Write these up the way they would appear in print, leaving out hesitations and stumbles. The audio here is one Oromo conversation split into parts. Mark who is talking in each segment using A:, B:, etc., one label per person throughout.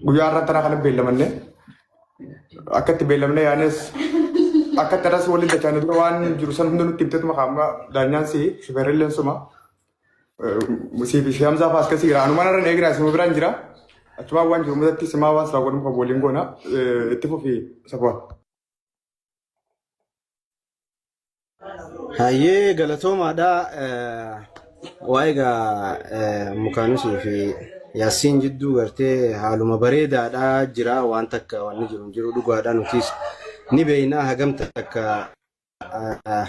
A: guyyaa irratti kana kana beellamanne akka itti beellamne yaanes akka taras waliin dachaan dura waan jiru san hunda nutti himteetuma qaama daanyaan si shifarrilleen suma si hamzaa faas kasi jira anumaan irra eegira sima biraan jira achuma waan jiru mudatti simaa waan sabaa godhuma waliin goona itti fufi safwaan.
B: Hayyee galatoomaadha waa'ee mukaanisii fi yaasiin jidduu gartee haaluma bareedaadha jira waan takka waan jiru dhugaadha nutis ni beeyna hagam takka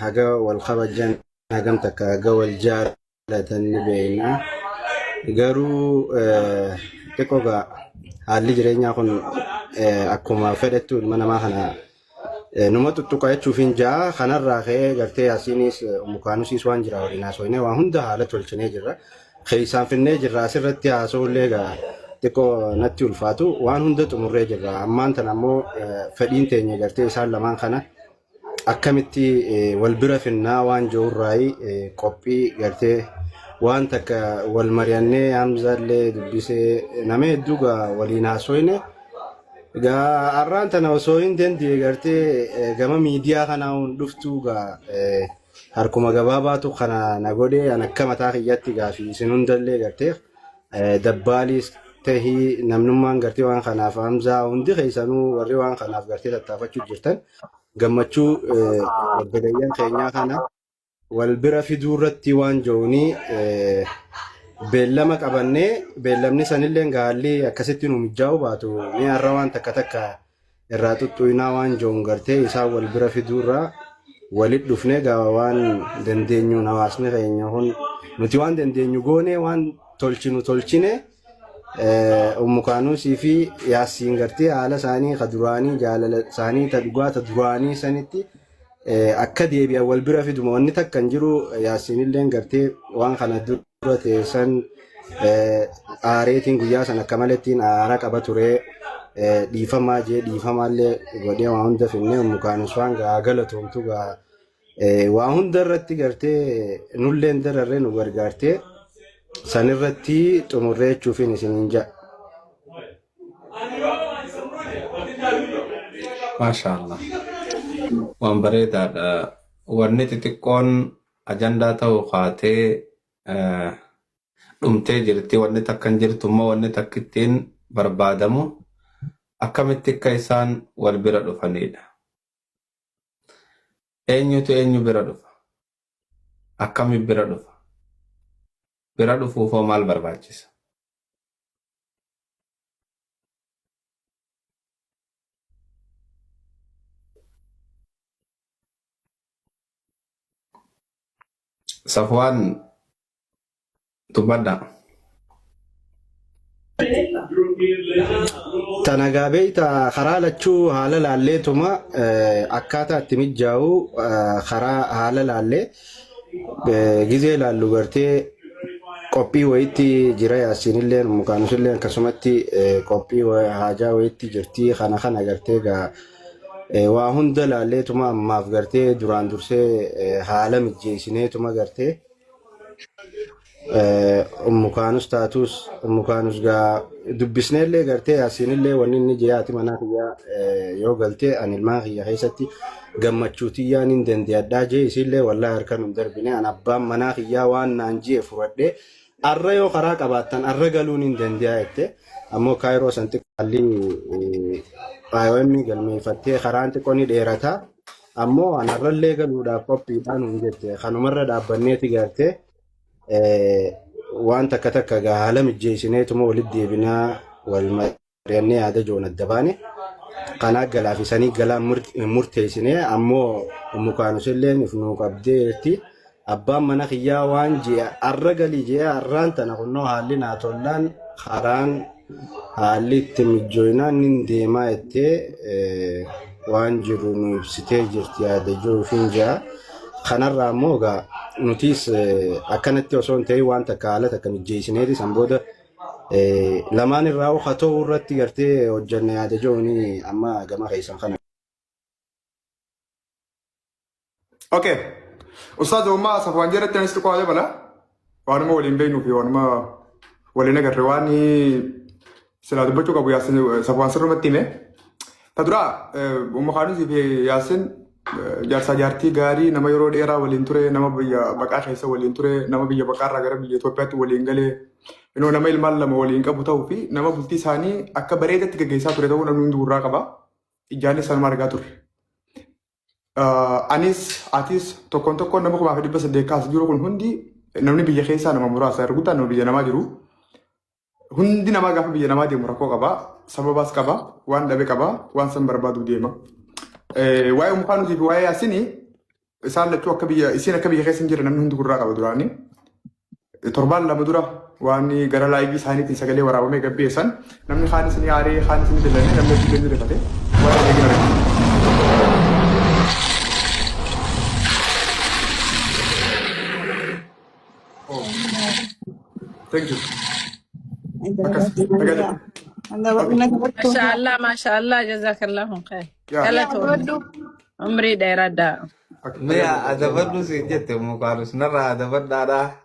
B: haga wal kabajan hagam takka haga wal jaalatan ni beeyna garuu xiqqooga haalli jireenyaa kun akkuma fedhettu ilma namaa kana numa tuttuqa jechuufin jaa kanarraa ka'ee gartee yaasiinis mukaanusiis waan jira waliin haasofnee waan hunda haala tolchinee jirra. Keessaan finnee jirra asirratti haasofullee xiqqoo natti ulfaatu waan hunda xumurree jirra. Ammaan tan ammoo fedhiin teenya gartee isaan lamaan kana akkamitti wal bira finnaa waan jirurraayi qophii gartee waan takka wal mari'annee Hamzaallee dubbisee nama hedduu waliin haasofne. Arraan tana osoo hin dandeenye gartee gama miidiyaa kanaa dhuftuu harkuma gabaabaatu kana na godhee an akka mataa kiyyatti gaafi isin hundallee gartee dabbaaliis tahii namnummaan gartee waan kanaaf Hamzaa hundi keessanuu warri waan kanaaf gartee tattaafachuu jirtan gammachuu obboleeyyan keenyaa kana wal bira fiduu irratti waan joonii beellama qabannee beellamni sanillee gaalli akkasitti nu mijaa'u baatu ni har'a waan takka irraa tuttuinaa waan joon gartee isaa wal bira fiduurraa walit dhufnee gaawa waan dandeenyu hawaasni keenya kun nuti waan dandeenyu goone waan tolchine mukaanuusii fi yaasiin gartee haala isaanii ka duraanii jaalala isaanii ta dhugaa ta duraanii sanitti akka deebi'an wal bira fiduma wanni takka hin jiru yaasiinillee gartee waan kana dura teessan aareetiin guyyaa san akka malettiin aara qaba ture dhiifamaa jee dhiifamaallee godhee waan hunda finnee mukaanus waan galatoomtu waa hunda irratti gartee nulleen dararree nu gargaartee sanirratti xumurree jechuufin isiniin ja'a.
C: Maashaallah. Waan bareedaadha. Wanni xixiqqoon ajandaa ta'uu kaatee dhumtee jirti wanni takka hin jirtu immoo wanni takka ittiin barbaadamu akkamitti akka isaan wal bira dhufanidha. Eenyutu eenyu bira dhufa? Akkami bira dhufa? Bira dhufuufoo maal barbaachisa? Safwaan dubbadha.
B: Tanagaa beeyta karaa lachuu haala laalleetuma akkaataa itti mijaa'u karaa haala laallee gizee laallu gartee qophii wayitti jira yaasiinillee mukaanusillee akkasumatti qophii haajaa wayitti jirti kana gartee waa hunda laalleetuma ammaaf gartee duraan dursee haala mijeessineetuma gartee mukaanus taatus mukaanus dubbisneellee gartee yaasiinillee wanni inni jiyaati manaa kiyyaa yoo galtee an ilmaan kiyya keessatti gammachuu tiyyaan hin dandeeyadhaa jee isillee wallaahi harkan hin darbine an abbaan manaa kiyyaa waan naan jee fudhadhee arra yoo karaa qabaattan arra galuun hin dandeeyaa jette ammoo kaayiroo san xiqqaalli IOM galmeeffattee karaan xiqqoo ni dheerataa ammoo an arrallee galuudhaaf qophiidhaan hin jette kanumarra dhaabbanneeti gartee waan takka haala mijeessineetuma walitti deebinaa wal mari'annee yaada joon adda baane kanaa galaa fi sanii galaa murteessinee ammoo mukaanusillee ifnuu qabdeetti abbaan mana kiyyaa waan jee arra galii jee arraan tana kunnoo haalli naa tollaan karaan haalli itti mijjooynaan nin deemaa jettee waan jiru nu ibsitee jirti yaada joofin jaa kanarraa ammoo nutis akkanatti osoo hin ta'in waan takka haala takka mijeessineeti san booda lamaan irraa haa ta'u irratti gartee hojjanne yaada jooni amma gama keessan kana.
A: Okay. Ustaz Umma Safwan jedhatti anis xiqqoo haala bala. Waanuma waliin beeknuu fi waanuma waliin agarre waan silaa dubbachuu qabu yaasin safwaan sirrumatti hime. Ta dura Umukaanis fi yaasin jaarsaa jaartii gaarii nama yeroo dheeraa waliin ture nama biyya baqaa keessa waliin ture nama biyya baqaarraa gara biyya Itoophiyaatti waliin galee nama ilmaan lama waliin qabu ta'uu fi nama bultii isaanii akka bareedatti gaggeessaa ture ta'uu namni hundi gurraa qaba. Ijaanis sanuma argaa turre. Anis atis tokkoon tokkoon nama 1800 kaas jiru kun hundi namni biyya keessaa nama muraasa erga guddaan nama biyya namaa jiru. Hundi namaa gaafa biyya namaa deemu rakkoo qaba. Sababaas qaba. Waan dhabe qaba. Waan san barbaadu deema. Waa'ee Umukaanuutii fi waa'ee Yaasinii isaan lachuu akka biyya isiin akka biyya keessa hin jirre namni hundi gurraa qaba duraanii. Torbaan lama dura waan gara laayivii isaaniitiin sagalee waraabamee gabbeessan namni kaanis ni aaree kaanis ni dallane namni hojii gadi rifate waa'ee eegina rifate. Thank you.
D: ما شاء الله جزاك الله خير يلا تودوا عمري دايرة دا
C: Mea ada baru sih jatuh muka harus nara ada berdara.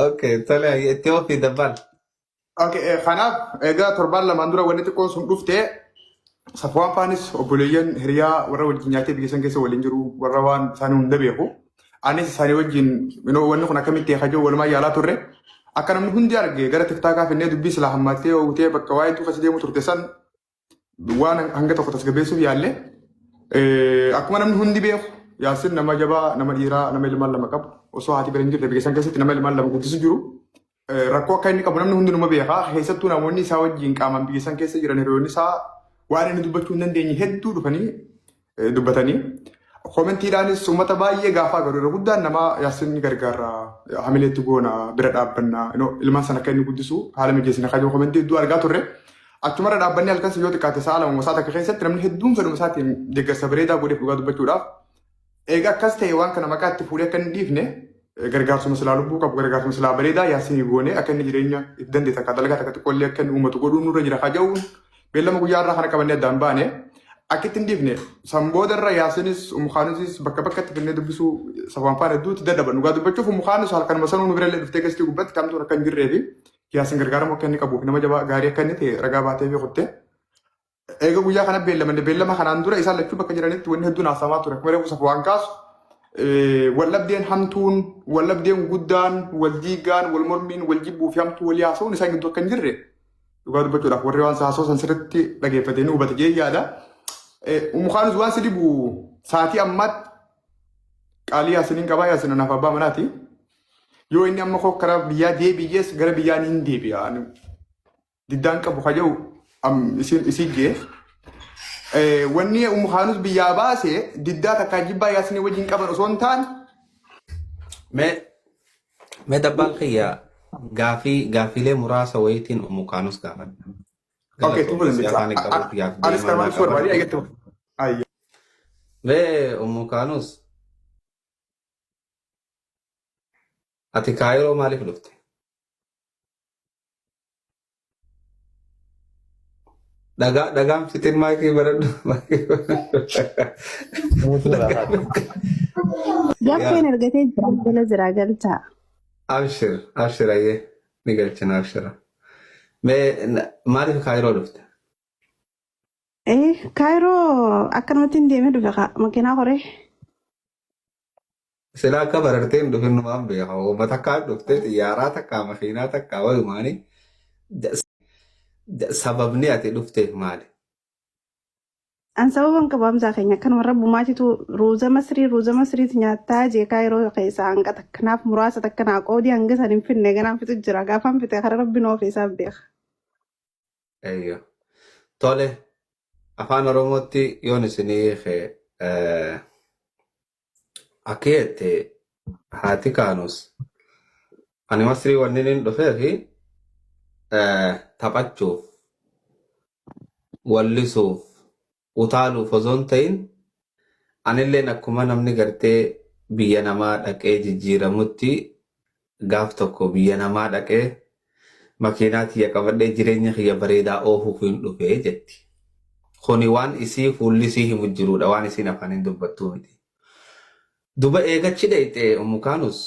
C: Oke, tolong ya Ethiopia depan.
A: Kanaaf egaa torbaan lamaan dura wanti xiqqoon sun dhuftee Safwaan Faanis obboleeyyan hiriyaa warra wajjin nyaatee biyya san keessa waliin jiru warra waan isaanii hunda beeku. Anis isaanii wajjin wanni kun akkamitti hajoo walumaa yaalaa turre. Akka namni hundi arge gara tiktaakaa finnee dubbii silaa hammattee oogutee bakka waa'ee tuufa si deemu turte san waan hanga tokko tasgabbeessuuf yaalle. Akkuma namni hundi beeku Yaasin nama jabaa nama dhiiraa nama ilmaan lama qabu osoo haati bira hin jirre biyya san keessatti nama ilmaan lama guddisu jiru. Rakkoo akka inni qabu namni hundi numa beeka. Keessattuu namoonni isaa wajjin qaamaan biyya san keessa jiran hiriyoonni isaa waan inni dubbachuu hin dandeenye hedduu dhufanii dubbatanii. Koomentiidhaanis uummata baay'ee gaafaa garuu irra guddaan nama Yaasin ni gargaara hamileetti goona bira dhaabbannaa ilmaan sana akka inni guddisu haala mijeessina kaajoo koomentii hedduu argaa turre. Achumarra dhaabbannee halkan yoo xiqqaate sa'a lama sa'a takka keessatti namni hedduun fedhuma isaatiin deeggarsa bareedaa godhee dhugaa dubbachuudhaaf. Egaa akkas ta'e waan kana maqaa itti fuudhee akka hin dhiifne gargaarsuma silaa lubbuu qabu gargaarsuma silaa bareedaa Yaasinii goonee akka inni jireenya itti dandeessa akka dalagaa takka xiqqoollee akka inni uummatu godhuun nurra jira kaaja'uun beellama guyyaa irraa kana qabannee addaan baane akka itti hin dhiifne sanbooda irra Yaasinis Umukaanusis bakka bakkatti finnee dubbisuu Safwaan Faan hedduutti dadhaban dhugaa dubbachuuf Umukaanus halkanuma sanuu nu birallee dhuftee keessatti gubbatti kamtuun akka hin jirree Yaasin gargaaramu akka inni qabuuf nama jabaa gaarii akka inni ta'e ragaa baatee beekutte. Egaa guyyaa kana beellama kanaan dura isaan lachuu bakka jiranitti wanni hedduun haasamaa ture. Akkuma reefu Safwaan kaasu wallabdeen hamtuun, wallabdeen guddaan, wal diigaan, wal mormiin, wal jibbuu fi hamtuu walii haasa'uun isaan gidduu akka hin jirre dhugaa dubbachuudhaaf warri waan haasa'u san sirriitti dhageeffatee ni hubate jee yaada. Umukaanus waan si dhibu sa'aatii ammaatti qaalii Yaasiniin qabaa Yaasin anaaf abbaa manaati. Yoo inni amma koo karaa biyyaa deebi'ees gara biyyaan hin deebi'a. Diddaan qabu kaja'u isii jee. Wanni Umukaanus biyyaa baasee diddaa takkaa jibbaa Yaasinii wajjin qaban osoo hin taane.
C: Mee dabbaan kiyya gaafiilee muraasa wayitiin Umukaanus gaafadha.
A: Okay, tu boleh baca. Ada sekarang suara balik ayat tu. Ayat.
C: Mee Umukaanus ati Kaayiroo maaliif dhufte? Dhagaan fitin maakii baradhu.
D: Gaaffeen argatee jira jira galcha.
C: Abshir ayyee ni galchina abshira. Mee maaliif Kaayiroo dhufte?
D: Kaayiroo akkanumatti hin deemee dhufe makiinaa horee.
C: Sila akka barartee hin dhufin numaan beeka. Uummata akka dhuftee xiyyaaraa takkaa makiinaa takkaa walumaanii sababni ati dhufteef maali?
D: An sababan qabaamsaa keenya akkanuma rabbumaatitu ruuza masriiti nyaattaa jee Kaayiroo keessaa hanga takkanaaf muraasa takkanaa qoodii hanga san hin finne ganaan fitu jira gaafaan fite kara rabbi noo keessaaf beeka.
C: Eeyyo. Tole afaan Oromootti yoon isinii akkeette haati kaanus ani masrii wanni hin dhufee fi taphachuuf wallisuuf utaaluuf osoo hin ta'in anilleen akkuma namni gartee biyya namaa dhaqee jijjiiramutti gaaf tokko biyya namaa dhaqee makiinaa tiyya qabadhee jireenya kiyya bareedaa oofuuf hin dhufee jetti. Kuni waan isii fuulli isii himu jiruudha waan isiin afaan hin dubbattuu miti. Duba eegachi dhayxee Umukaanus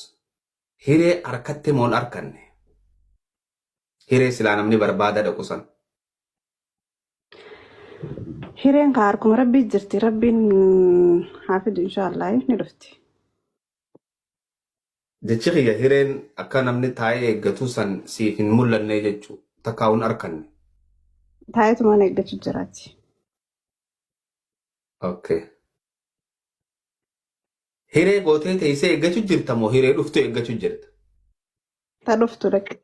C: hiree harkatti moon arkanne. hiree silaa namni barbaada dhaqu san.
D: Hireen kaa harkuma rabbii jirti. Rabbiin haa fidu inshaallah ni dhufti.
C: Jechi kiyya hireen akka namni taa'ee eeggatu san siif hin mul'anne jechuu takkaa'uun arkanne.
D: Taayetumaan eeggachuu jiraati.
C: Okay. Hiree gootee teessee eeggachuu jirta moo hiree dhuftu eeggachuu jirta?
D: Ta dhuftu dhaqe.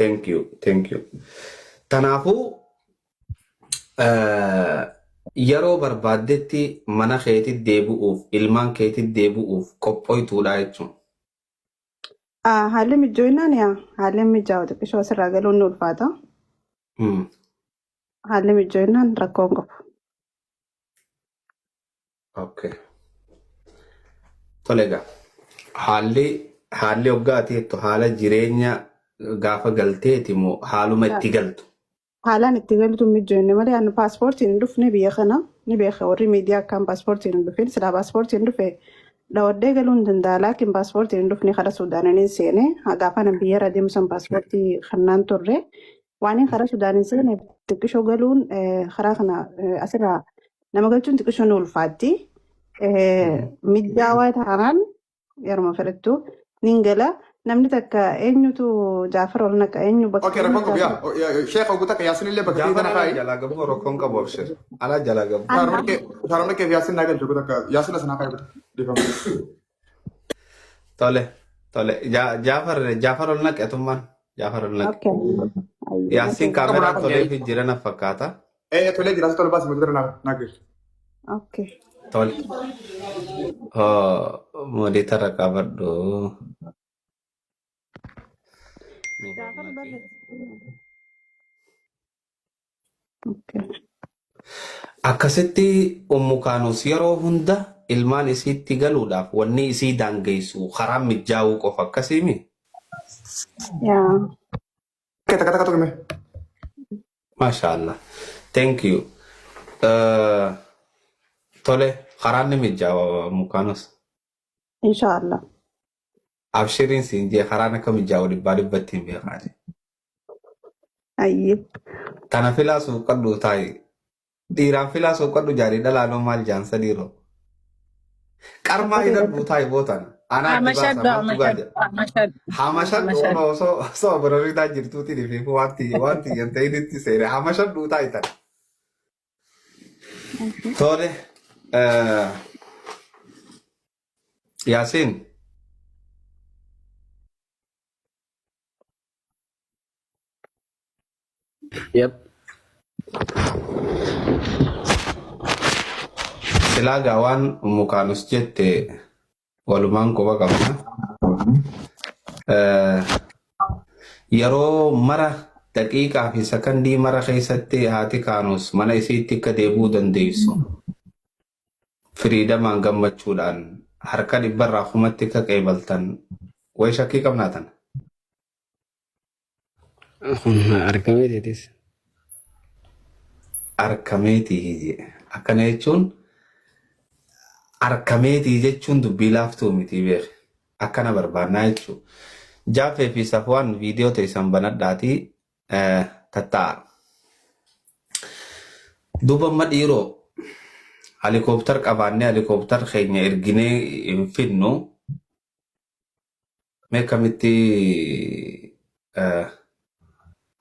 C: Thank you. Kanaafuu yeroo barbaaddetti mana keetti deebi'uuf ilmaan keetti deebi'uuf qophooytuudha jechuun.
D: Haalli mijjooinaan yaa haalli mijjaa'u xiqqishoo asirraa galuun ni ulfaata. Haalli mijjooinaan rakkoon qabu.
C: Okay. Tole egaa haalli hoggaati jettu haala jireenya gaafa galteeti moo haaluma itti galtu?
D: Haalaan itti galtu mijjooinne malee ani paaspoortiin hin dhufne biyya kana ni beeka warri miidiyaa akkaan paaspoortiin hin dhufin silaa paaspoortiin dhufe dhawaddee galuu hin danda'a laakiin paaspoortiin hin dhufne karaa Suudaaniin seene gaafa nan biyya irra deemsan paaspoortii kannaan turre waan karaa Suudaaniin seene xiqqishoo galuun karaa kana asirraa nama galchuun xiqqishoo ni ulfaatti. Mijaawaa taanaan yeruma fedhattu ni gala namni takka eenyutu Jaafar ol naqa eenyu bakka.
A: Okay, rakkoon qabu yaa sheekha oguutaa ka yaasin illee bakka
C: Jaafar
A: kana
C: ala
A: kaayi.
C: jalaa gabu rakkoon qabu abshir. Ala jalaa gabu.
A: Shaaromni kee yaasin naa galchu oguutaa ka yaasin asanaa kaayi dhiifama.
C: Tole. Jaafar ol naqe tummaan. Jaafar ol naqe. Yaasiin kaameraa tolee fi jirana fakkaata.
A: Tolee jiraasa tola baasi muudara naa galchu.
D: Okay.
C: Tole. Moodita rakabadhu.
D: Jaafar barre. Okay.
C: Akkasitti ummukaanus yeroo hunda ilmaan isiitti galuudhaaf wanni isii daangeessu karaa mijaa'uu qofa akkasiimi.
D: Yaa.
A: Takka tuqime.
C: Mashallah. Thank you. Tole karaan ni mijaa'u ummukaanus.
D: Inshaallah.
C: Abshiriin siin jee karaan akka mijaa'u dhibbatti hin beekaati.
D: Ayyee.
C: Tana filaa suuqadhu taa'i. Dhiiraan filaa suuqadhu jaarii dhalaanoo maal jaansa dhiiroo. Qarmaa hidhadhu taa'i bootan. Anaa dhibaasa maaltu gaadha. Hamashadhu osoo biroritaa jirtuuti dhiifee wanti yan ta'initti seere hamashadhu taa'i tana. Tole. Yaasiin.
B: Yep.
C: Silaa gaawaan mukaanus jette walumaan quba qabna. Yeroo mara daqiiqaa fi sakandii mara keessatti haati kaanus mana isiitti akka deebi'uu dandeessu. Firiidamaan gammachuudhaan harka dhibbarraa kumatti akka qeebaltan way shakkii qabnaatan.
B: Argameetiitis.
C: Arkameetii akkana jechuun arkameetii jechuun dubbii laaftuu miti beek akkana barbaannaa jechuun Jaafee fi Safwaan viidiyoo teessan banadhaatii tatta'a. Duuba amma dhiiroo helikoophtar qabaannee helikoophtar keenya erginee hin finnu mee kamitti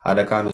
C: haadha kaanu